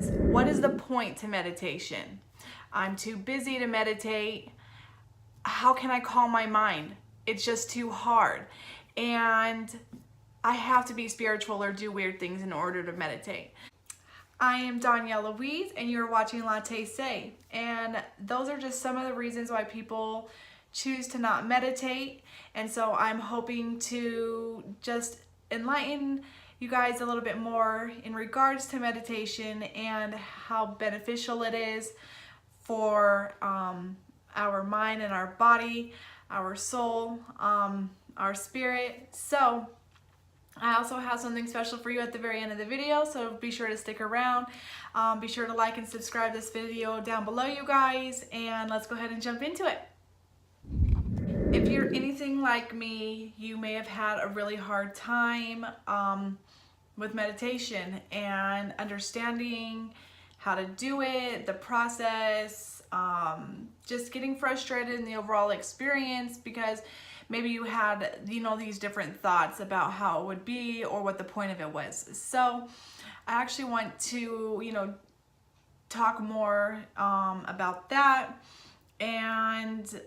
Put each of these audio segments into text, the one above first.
What is the point to meditation? I'm too busy to meditate. How can I calm my mind? It's just too hard. And I have to be spiritual or do weird things in order to meditate. I am Donieal Louise and you're watching Latte Say. And those are just some of the reasons why people choose to not meditate. And so I'm hoping to just enlighten you guys a little bit more in regards to meditation and how beneficial it is for our mind and our body, our soul, our spirit. So I also have something special for you at the very end of the video, so be sure to stick around. Be sure to like and subscribe this video down below, you guys, and let's go ahead and jump into it. If you're anything like me, you may have had a really hard time with meditation and understanding how to do it, the process, just getting frustrated in the overall experience because maybe you had, these different thoughts about how it would be or what the point of it was. So I actually want to, talk more about that and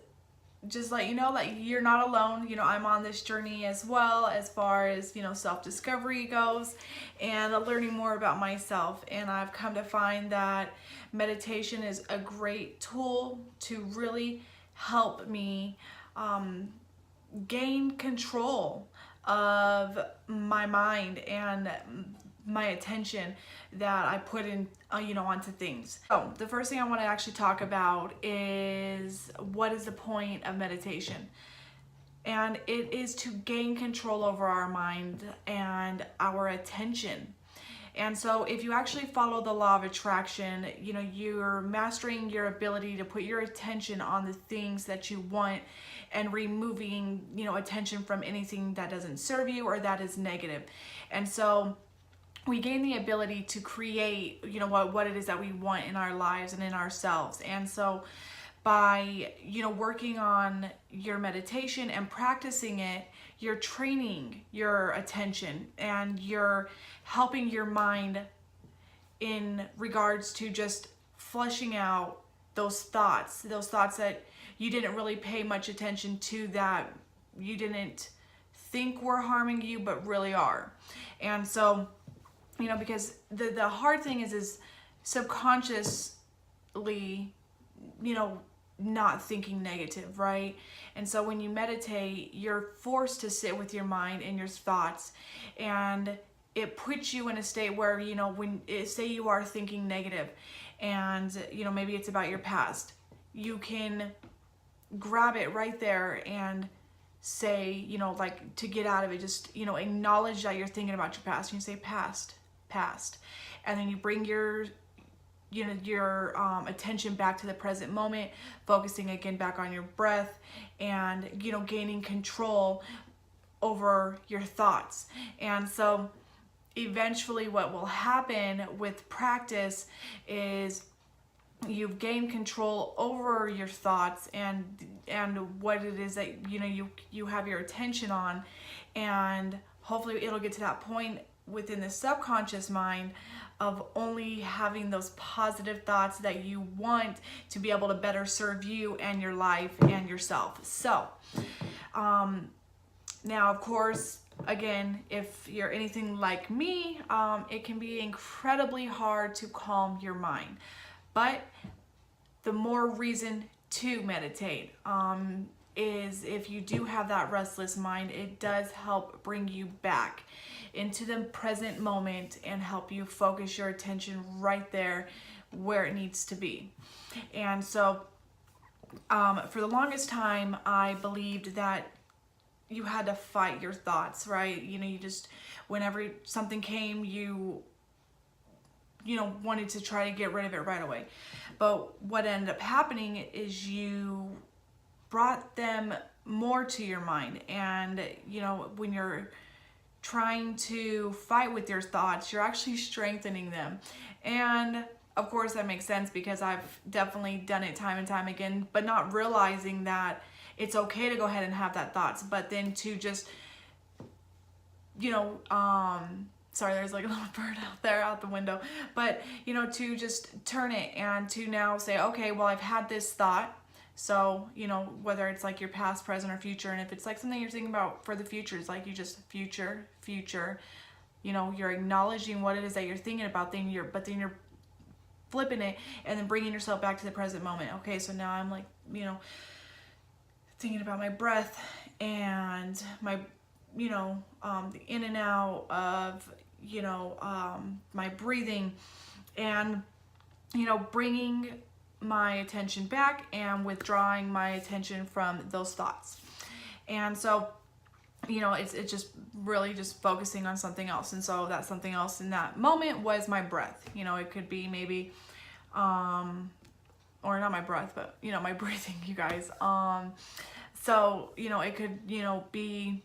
just let you know that you're not alone. I'm on this journey as well as far as, self-discovery goes and learning more about myself. And I've come to find that meditation is a great tool to really help me gain control of my mind and my attention that I put in, onto things. So the first thing I want to actually talk about is what is the point of meditation? And it is to gain control over our mind and our attention. And so if you actually follow the law of attraction, you're mastering your ability to put your attention on the things that you want and removing, attention from anything that doesn't serve you or that is negative. And so we gain the ability to create, what it is that we want in our lives and in ourselves. And so by, working on your meditation and practicing it, you're training your attention and you're helping your mind in regards to just flushing out those thoughts that you didn't really pay much attention to, that you didn't think were harming you, but really are. And so, because the hard thing is subconsciously, not thinking negative, right? And so when you meditate, you're forced to sit with your mind and your thoughts, and it puts you in a state where, say you are thinking negative and, maybe it's about your past, you can grab it right there and say, like to get out of it, just, acknowledge that you're thinking about your past. And you say past, and then you bring your attention back to the present moment, focusing again back on your breath and, gaining control over your thoughts. And so eventually what will happen with practice is you've gained control over your thoughts and what it is that, you have your attention on. And hopefully it'll get to that point within the subconscious mind of only having those positive thoughts that you want to be able to better serve you and your life and yourself. So now, of course, again, if you're anything like me, it can be incredibly hard to calm your mind. But the more reason to meditate is if you do have that restless mind, it does help bring you back into the present moment and help you focus your attention right there where it needs to be. And so for the longest time, I believed that you had to fight your thoughts, right? You just, whenever something came, you wanted to try to get rid of it right away. But what ended up happening is you brought them more to your mind. And, when you're trying to fight with your thoughts, you're actually strengthening them. And of course that makes sense because I've definitely done it time and time again, but not realizing that it's okay to go ahead and have that thoughts, but then to just, sorry, there's like a little bird out there out the window, but you know, to just turn it and to now say, okay, well, I've had this thought. So, you know, whether it's like your past, present, or future, and if it's like something you're thinking about for the future, it's like you just future, you know, you're acknowledging what it is that you're thinking about, then you're flipping it and then bringing yourself back to the present moment. Okay, so now I'm like, you know, thinking about my breath and my, you know, the in and out of, you know, my breathing, and, you know, bringing my attention back and withdrawing my attention from those thoughts. And so, you know, it's just really just focusing on something else. And so that something else in that moment was my breath. You know, it could be maybe, or not my breath, but, you know, my breathing, you guys. So, you know, it could, you know, be,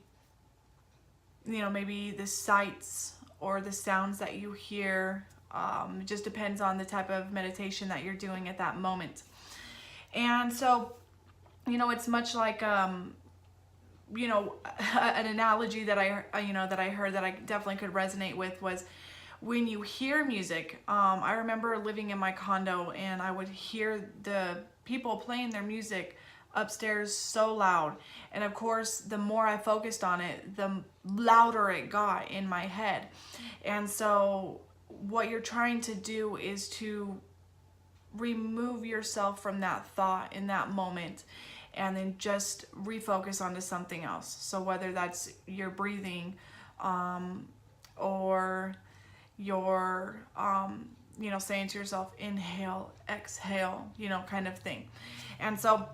you know, maybe the sights or the sounds that you hear. It just depends on the type of meditation that you're doing at that moment. And so, you know, it's much like, you know, an analogy that I heard that I definitely could resonate with was when you hear music. I remember living in my condo and I would hear the people playing their music upstairs so loud, and of course the more I focused on it, the louder it got in my head. And so what you're trying to do is to remove yourself from that thought in that moment and then just refocus onto something else. So whether that's your breathing, or your you know, saying to yourself, inhale, exhale, you know, kind of thing. And so,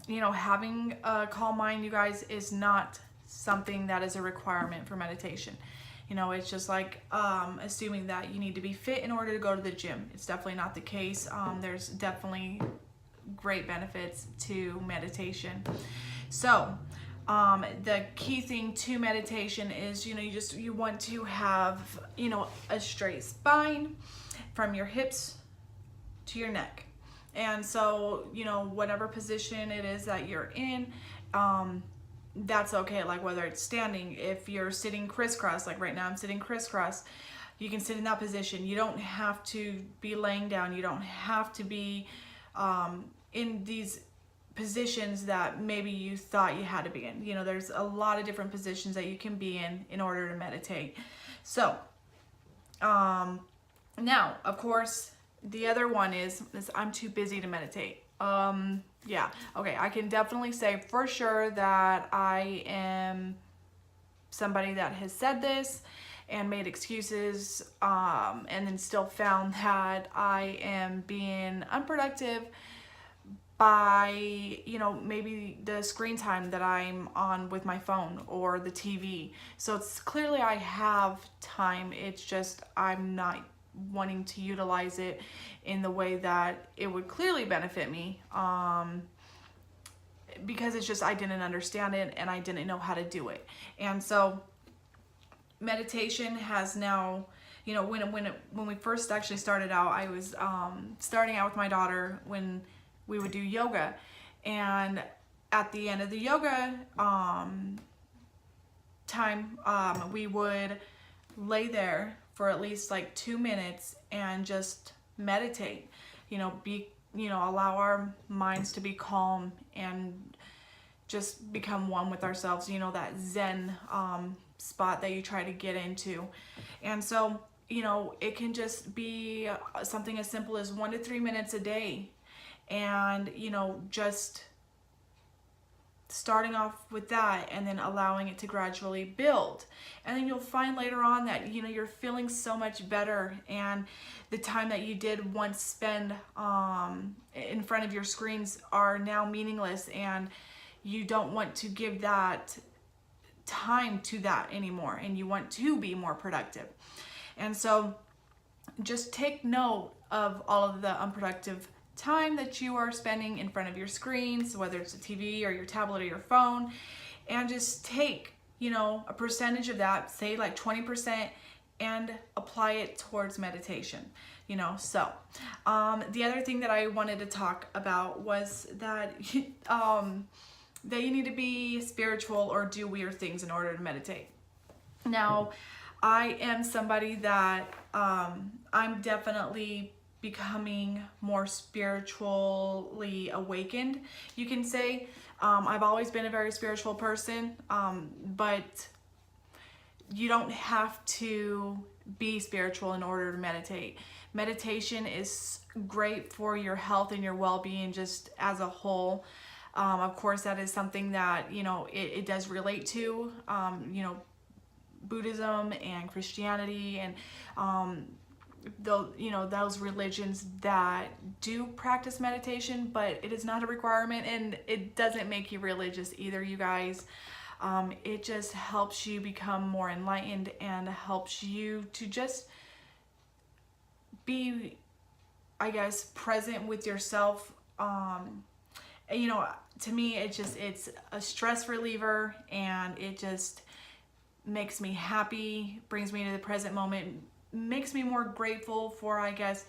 you know, having a calm mind, you guys, is not something that is a requirement for meditation. You know, it's just like assuming that you need to be fit in order to go to the gym. It's definitely not the case. There's definitely great benefits to meditation. So the key thing to meditation is, you know, you want to have, you know, a straight spine from your hips to your neck. And so, you know, whatever position it is that you're in, that's okay. Like whether it's standing, if you're sitting crisscross, like right now I'm sitting crisscross, you can sit in that position. You don't have to be laying down. You don't have to be in these positions that maybe you thought you had to be in. You know, there's a lot of different positions that you can be in order to meditate. So, now, of course, the other one is I'm too busy to meditate. Yeah, okay, I can definitely say for sure that I am somebody that has said this and made excuses, and then still found that I am being unproductive by, you know, maybe the screen time that I'm on with my phone or the TV. So it's clearly I have time, it's just I'm not wanting to utilize it in the way that it would clearly benefit me, because it's just I didn't understand it and I didn't know how to do it. And so meditation has now, you know, when we first actually started out, I was starting out with my daughter when we would do yoga, and at the end of the yoga time, we would lay there for at least like 2 minutes and just meditate, you know, allow our minds to be calm and just become one with ourselves, you know, that Zen spot that you try to get into. And so, you know, it can just be something as simple as 1 to 3 minutes a day, and, you know, just starting off with that and then allowing it to gradually build. And then you'll find later on that, you know, you're feeling so much better, and the time that you did once spend in front of your screens are now meaningless, and you don't want to give that time to that anymore, and you want to be more productive. And so just take note of all of the unproductive time that you are spending in front of your screens, whether it's a TV or your tablet or your phone, and just take, you know, a percentage of that, say like 20%, and apply it towards meditation, you know. So the other thing that I wanted to talk about was that that you need to be spiritual or do weird things in order to meditate. Now, I am somebody that I'm definitely becoming more spiritually awakened, you can say. I've always been a very spiritual person, but you don't have to be spiritual in order to meditate. Meditation is great for your health and your well-being just as a whole. Of course, that is something that, you know, it does relate to, you know, Buddhism and Christianity and you know, those religions that do practice meditation, but it is not a requirement, and it doesn't make you religious either, you guys. It just helps you become more enlightened and helps you to just be, I guess, present with yourself. You know, to me, it's a stress reliever, and it just makes me happy, brings me to the present moment, makes me more grateful for, I guess,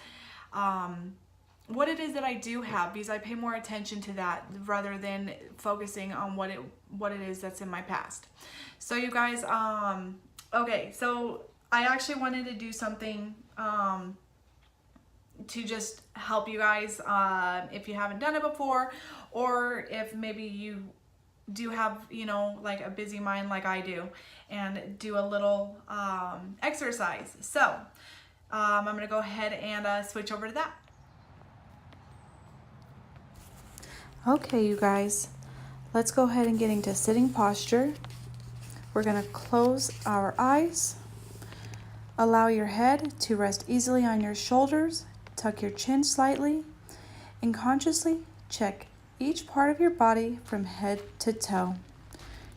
what it is that I do have, because I pay more attention to that rather than focusing on what it is that's in my past. So you guys, okay, so I actually wanted to do something to just help you guys if you haven't done it before, or if maybe you do have, you know, like a busy mind like I do, and do a little exercise. So I'm gonna go ahead and switch over to that. Okay, you guys, let's go ahead and get into sitting posture. We're gonna close our eyes, allow your head to rest easily on your shoulders, tuck your chin slightly, and consciously check each part of your body from head to toe.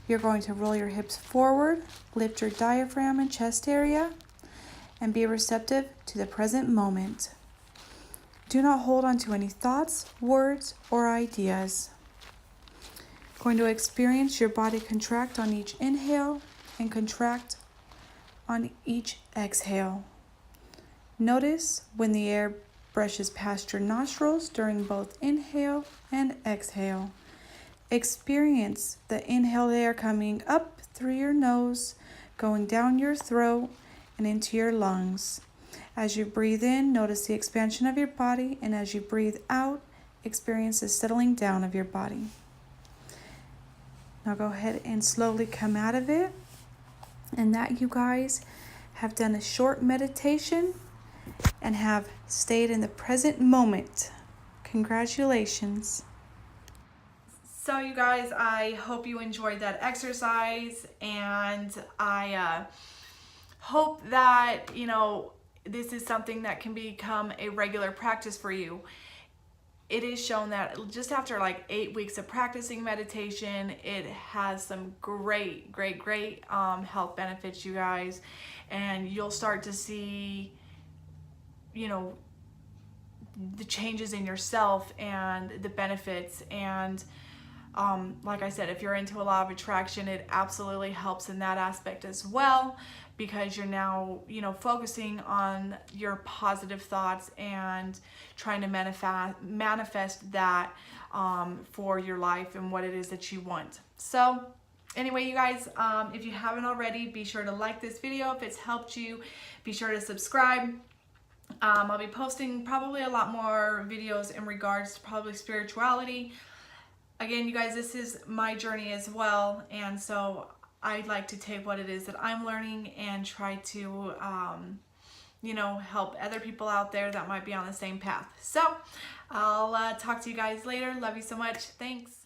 You're going to roll your hips forward, lift your diaphragm and chest area, and be receptive to the present moment. Do not hold on to any thoughts, words, or ideas. Going to experience your body contract on each inhale and contract on each exhale. Notice when the air brushes past your nostrils during both inhale and exhale. Experience the inhaled air coming up through your nose, going down your throat and into your lungs. As you breathe in, notice the expansion of your body, and as you breathe out, experience the settling down of your body. Now go ahead and slowly come out of it. And that, you guys, have done a short meditation and have stayed in the present moment. Congratulations. So you guys, I hope you enjoyed that exercise, and I hope that, you know, this is something that can become a regular practice for you. It is shown that just after like 8 weeks of practicing meditation, it has some great health benefits, you guys, and you'll start to see, you know, the changes in yourself and the benefits. And like I said, if you're into a law of attraction, it absolutely helps in that aspect as well, because you're now, you know, focusing on your positive thoughts and trying to manifest that for your life and what it is that you want. So anyway, you guys, if you haven't already, be sure to like this video. If it's helped you, be sure to subscribe. I'll be posting probably a lot more videos in regards to probably spirituality. Again, you guys, this is my journey as well, and so I'd like to take what it is that I'm learning and try to, you know, help other people out there that might be on the same path. So I'll talk to you guys later. Love you so much. Thanks.